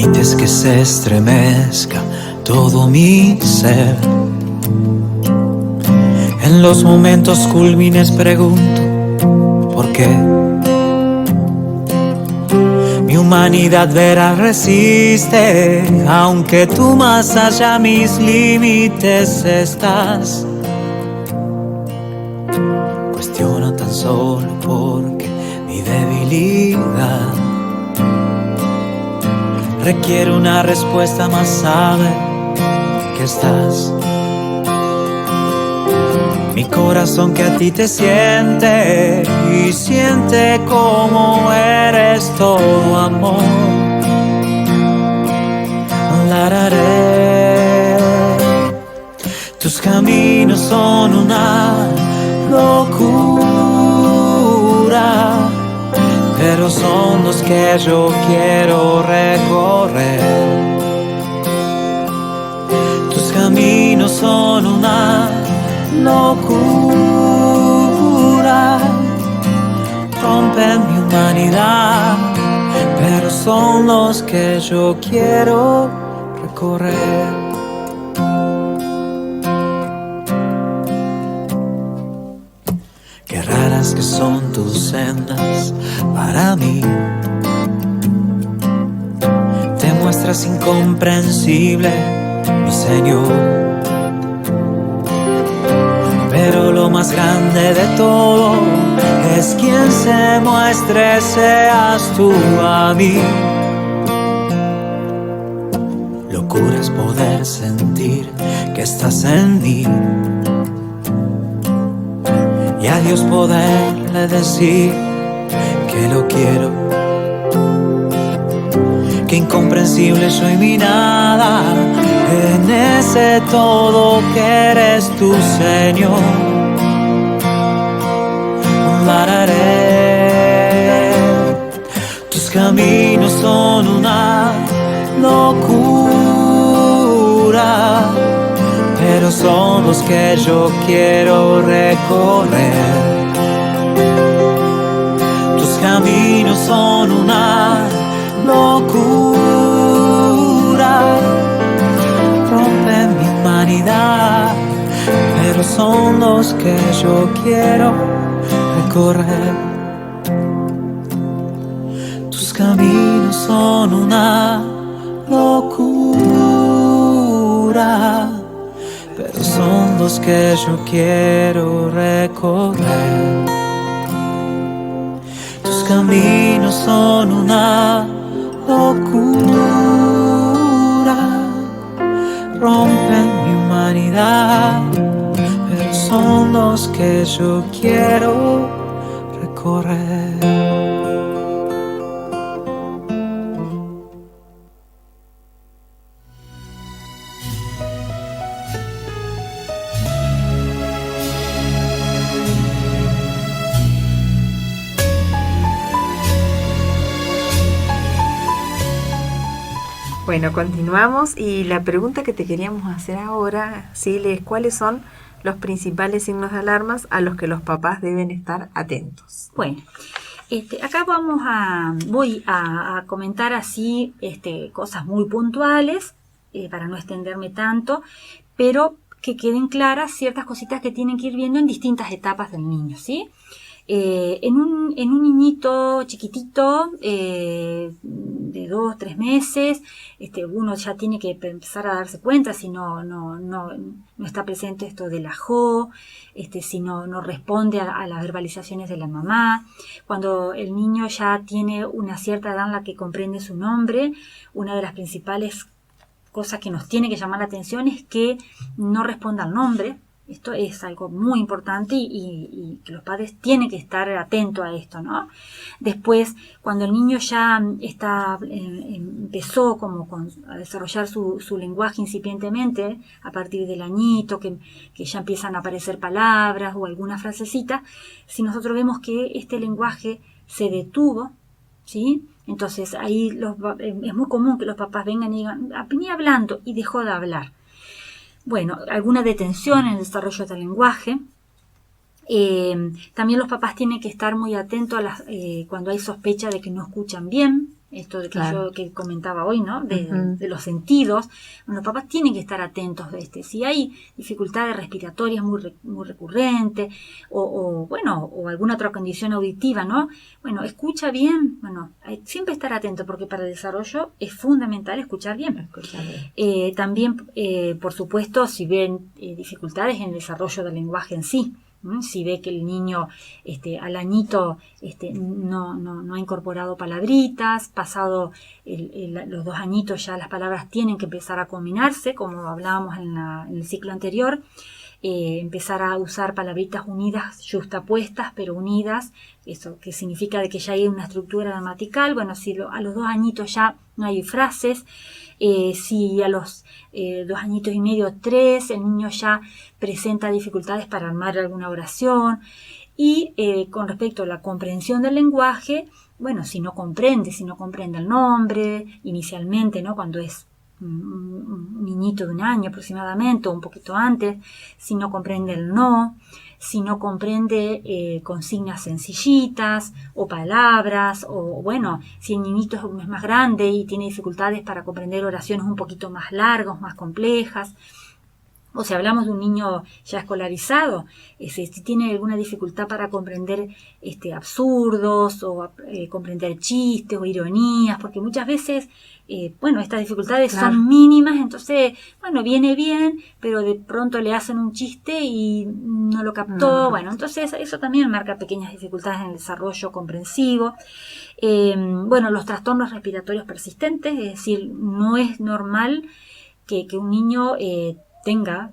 permites que se estremezca todo mi ser. En los momentos culmines pregunto ¿por qué? Mi humanidad verá resiste, aunque tú más allá mis límites estás. Cuestiono tan solo porque mi debilidad requiere una respuesta, más sabe que estás. Mi corazón que a ti te siente y siente como eres todo amor. Tus caminos son una locura, pero son los que yo quiero recorrer. Tus caminos son una locura, rompen mi humanidad, pero son los que yo quiero recorrer. Qué raras que son tus sendas para mí, te muestras incomprensible, mi Señor. Pero lo más grande de todo es quien se muestre, seas tú a mí. Locura es poder sentir que estás en mí y a Dios poderle decir que lo quiero. Qué incomprensible soy mi nada en ese todo que eres tu Señor. Tus caminos son una locura, pero son los que yo quiero recorrer. Tus caminos son una locura, rompen mi humanidad, pero son los que yo quiero recorrer. Tus caminos son una locura, pero son los que yo quiero recorrer. Tus caminos son una locura, rompen mi humanidad, pero son los que yo quiero recorrer. Bueno, continuamos y la pregunta que te queríamos hacer ahora, Silvia, es ¿cuáles son los principales signos de alarmas a los que los papás deben estar atentos? Bueno, acá voy a comentar así cosas muy puntuales para no extenderme tanto, pero que queden claras ciertas cositas que tienen que ir viendo en distintas etapas del niño, ¿sí? En un niñito chiquitito de 2-3 meses, uno ya tiene que empezar a darse cuenta si no está presente esto de la jo, si no responde a las verbalizaciones de la mamá. Cuando el niño ya tiene una cierta edad en la que comprende su nombre, una de las principales cosas que nos tiene que llamar la atención es que no responda al nombre. Esto es algo muy importante y que los padres tienen que estar atentos a esto, ¿no? Después, cuando el niño ya empezó a desarrollar su lenguaje incipientemente, a partir del añito, que ya empiezan a aparecer palabras o alguna frasecita, si nosotros vemos que este lenguaje se detuvo, ¿sí? Entonces ahí es muy común que los papás vengan y digan, venía hablando y dejó de hablar. Bueno, alguna detención en el desarrollo del lenguaje. También los papás tienen que estar muy atentos cuando hay sospecha de que no escuchan bien, esto de que Claro. yo que comentaba hoy, ¿no? De los sentidos. Bueno, los papás tienen que estar atentos de si hay dificultades respiratorias muy recurrentes o alguna otra condición auditiva, ¿no? Bueno, escucha bien, bueno, siempre estar atento porque para el desarrollo es fundamental escuchar bien. También, por supuesto, si ven dificultades en el desarrollo del lenguaje en sí. Si ve que el niño al añito no ha incorporado palabritas, pasado los 2 añitos ya las palabras tienen que empezar a combinarse, como hablábamos en el ciclo anterior, empezar a usar palabritas unidas, yuxtapuestas, pero unidas, eso que significa de que ya hay una estructura gramatical. Bueno, si a los 2 añitos ya no hay frases, si a los 2 añitos y medio, 3, el niño ya presenta dificultades para armar alguna oración. Y con respecto a la comprensión del lenguaje, bueno, si no comprende el nombre inicialmente, ¿no? Cuando es un niñito de 1 año aproximadamente o un poquito antes, si no comprende el no, si no comprende consignas sencillitas o palabras, o bueno, si el niñito es más grande y tiene dificultades para comprender oraciones un poquito más largas, más complejas, o si hablamos de un niño ya escolarizado, si tiene alguna dificultad para comprender absurdos o comprender chistes o ironías, porque muchas veces estas dificultades son mínimas, entonces, viene bien, pero de pronto le hacen un chiste y no lo captó. Bueno, entonces eso también marca pequeñas dificultades en el desarrollo comprensivo. Los trastornos respiratorios persistentes, es decir, no es normal que un niño tenga,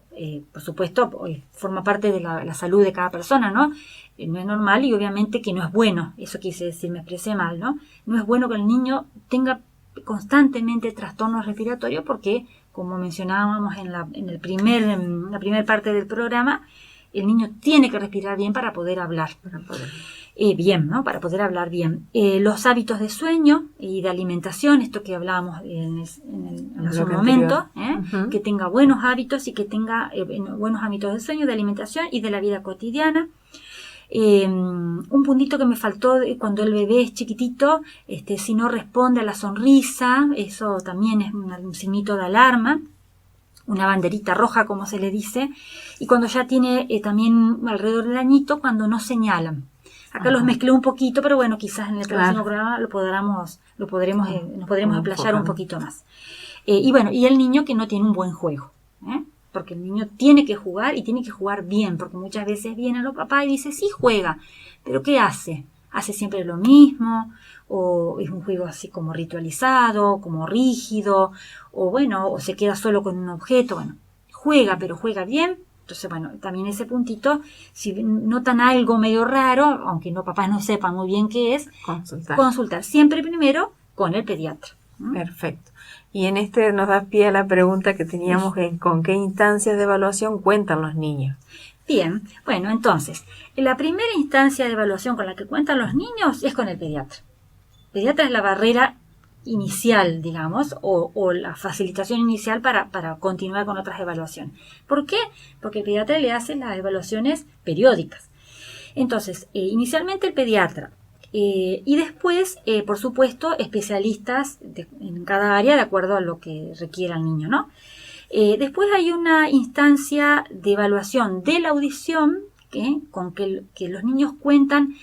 por supuesto, forma parte de la salud de cada persona, ¿no? No es normal y obviamente que no es bueno, eso quise decir, me expresé mal, ¿no? No es bueno que el niño tenga constantemente trastornos respiratorios porque, como mencionábamos en la primera parte del programa, el niño tiene que respirar bien para poder hablar. Para poder hablar bien. Los hábitos de sueño y de alimentación, esto que hablábamos en hace un momento, que tenga buenos hábitos y que tenga buenos hábitos de sueño, de alimentación y de la vida cotidiana. Un puntito que me faltó cuando el bebé es chiquitito, si no responde a la sonrisa, eso también es un signito de alarma, una banderita roja como se le dice, y cuando ya tiene también alrededor del añito, cuando no señalan. Acá los mezclé un poquito, pero bueno, quizás en el próximo programa nos podremos explayar un poquito más. Y el niño que no tiene un buen juego, porque el niño tiene que jugar y tiene que jugar bien, porque muchas veces vienen los papás y dicen, sí juega, pero ¿qué hace? ¿Hace siempre lo mismo? ¿O es un juego así como ritualizado, como rígido? ¿O se queda solo con un objeto? Bueno, juega, pero juega bien. Entonces, también ese puntito, si notan algo medio raro, aunque papás no sepan muy bien qué es, consultar siempre primero con el pediatra. Perfecto. Y en nos da pie a la pregunta que teníamos, ¿con qué instancias de evaluación cuentan los niños? Bien, entonces, la primera instancia de evaluación con la que cuentan los niños es con el pediatra. El pediatra es la barrera inicial, digamos, o la facilitación inicial para continuar con otras evaluaciones. ¿Por qué? Porque el pediatra le hace las evaluaciones periódicas. Entonces, inicialmente el pediatra, y después, por supuesto, especialistas en cada área de acuerdo a lo que requiera el niño, ¿no? Después hay una instancia de evaluación de la audición con que los niños cuentan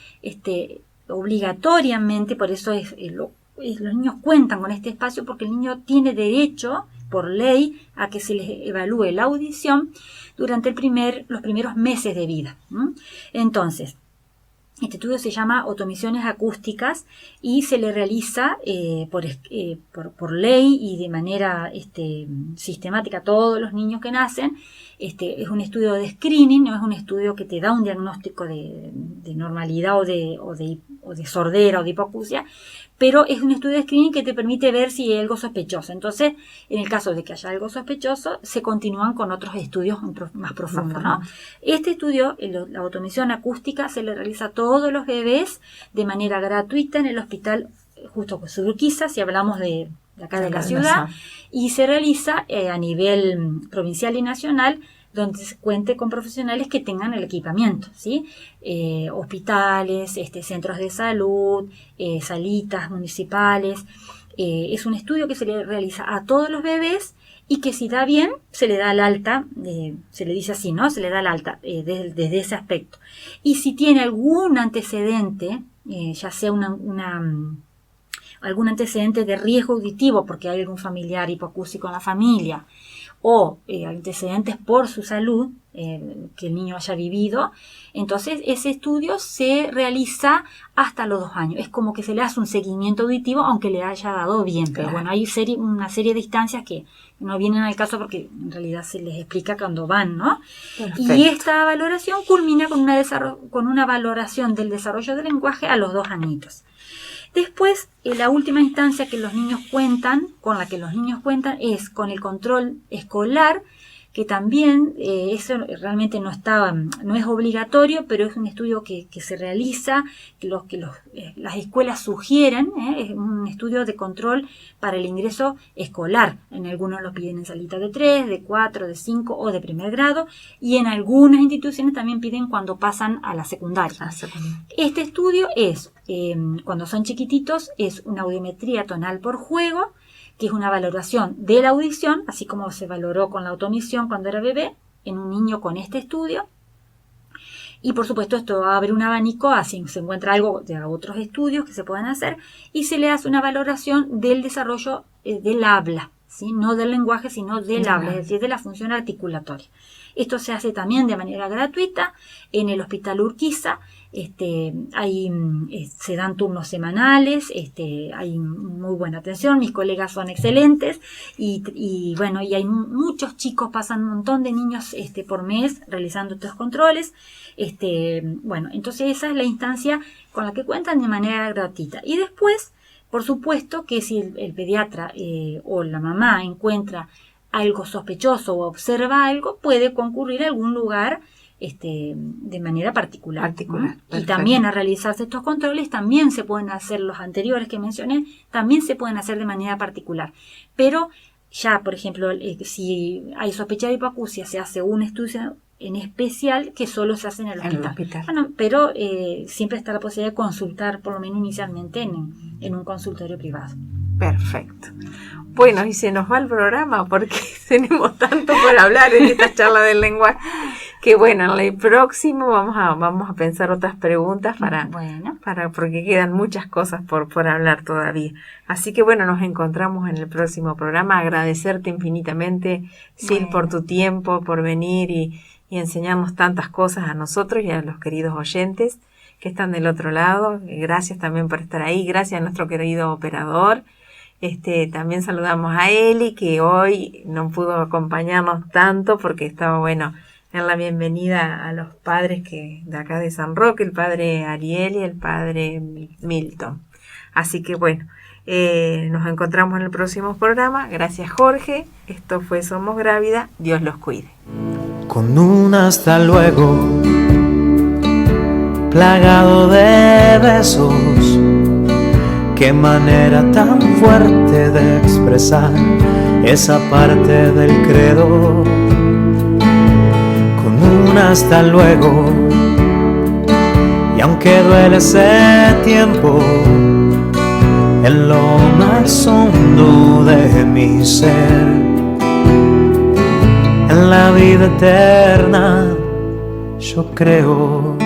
obligatoriamente, por eso los niños cuentan con este espacio porque el niño tiene derecho por ley a que se les evalúe la audición durante los primeros meses de vida. Entonces, este estudio se llama otomisiones acústicas y se le realiza por ley y de manera sistemática a todos los niños que nacen. Es un estudio de screening, no es un estudio que te da un diagnóstico de normalidad o de sordera o de hipoacusia, pero es un estudio de screening que te permite ver si hay algo sospechoso. Entonces, en el caso de que haya algo sospechoso, se continúan con otros estudios más profundos, ¿no? Este estudio, la otomisión acústica, se le realiza a todos los bebés de manera gratuita en el hospital Justo Urquiza, si hablamos de acá de la ciudad, y se realiza a nivel provincial y nacional donde se cuente con profesionales que tengan el equipamiento, ¿sí? Hospitales, centros de salud, salitas municipales. Es un estudio que se le realiza a todos los bebés y que si da bien, se le da el alta, se le dice así, ¿no? Se le da el alta desde ese aspecto. Y si tiene algún antecedente, ya sea algún antecedente de riesgo auditivo, porque hay algún familiar hipoacústico en la familia, o antecedentes por su salud, que el niño haya vivido, entonces ese estudio se realiza hasta los 2 años. Es como que se le hace un seguimiento auditivo, aunque le haya dado bien. Pero bueno, hay una serie de instancias que no vienen al caso porque en realidad se les explica cuando van, ¿no? Perfecto. Y esta valoración culmina con una valoración del desarrollo del lenguaje a los 2 añitos. Después, la última instancia con la que los niños cuentan es con el control escolar, que también eso realmente no es obligatorio, pero es un estudio que se realiza, que las escuelas sugieren, es un estudio de control para el ingreso escolar. En algunos lo piden en salita de 3, de 4, de 5 o de primer grado, y en algunas instituciones también piden cuando pasan a la secundaria. Este estudio es, cuando son chiquititos, es una audiometría tonal por juego, que es una valoración de la audición, así como se valoró con la automisión cuando era bebé, en un niño con este estudio. Y por supuesto esto abre un abanico, así se encuentra algo de otros estudios que se puedan hacer, y se le hace una valoración del desarrollo del habla, ¿sí? No del lenguaje, sino del habla, es decir, de la función articulatoria. Esto se hace también de manera gratuita en el Hospital Urquiza. Se dan turnos semanales, hay muy buena atención, mis colegas son excelentes y hay muchos chicos, pasan un montón de niños por mes realizando estos controles. Entonces esa es la instancia con la que cuentan de manera gratuita. Y después, por supuesto que si el pediatra o la mamá encuentra algo sospechoso o observa algo, puede concurrir a algún lugar de manera particular. Y también a realizarse estos controles, también se pueden hacer los anteriores que mencioné, también se pueden hacer de manera particular. Pero ya, por ejemplo, si hay sospecha de hipoacusia, se hace un estudio en especial que solo se hace en el hospital. Bueno, pero siempre está la posibilidad de consultar, por lo menos inicialmente, en un consultorio privado. Perfecto. Bueno, y se nos va el programa porque tenemos tanto por hablar en esta charla del lenguaje que bueno, en el próximo vamos a pensar otras preguntas porque quedan muchas cosas por hablar todavía. Así que bueno, nos encontramos en el próximo programa. Agradecerte infinitamente, Sil, por tu tiempo, por venir y enseñarnos tantas cosas a nosotros y a los queridos oyentes que están del otro lado. Gracias también por estar ahí. Gracias a nuestro querido operador. También saludamos a Eli, que hoy no pudo acompañarnos tanto porque estaba, en la bienvenida a los padres de acá de San Roque, el padre Ariel y el padre Milton. Así que nos encontramos en el próximo programa. Gracias, Jorge. Esto fue Somos Grávida. Dios los cuide. Con un hasta luego, plagado de besos. Qué manera tan fuerte de expresar esa parte del credo. Con un hasta luego, y aunque duele ese tiempo, en lo más hondo de mi ser, en la vida eterna yo creo.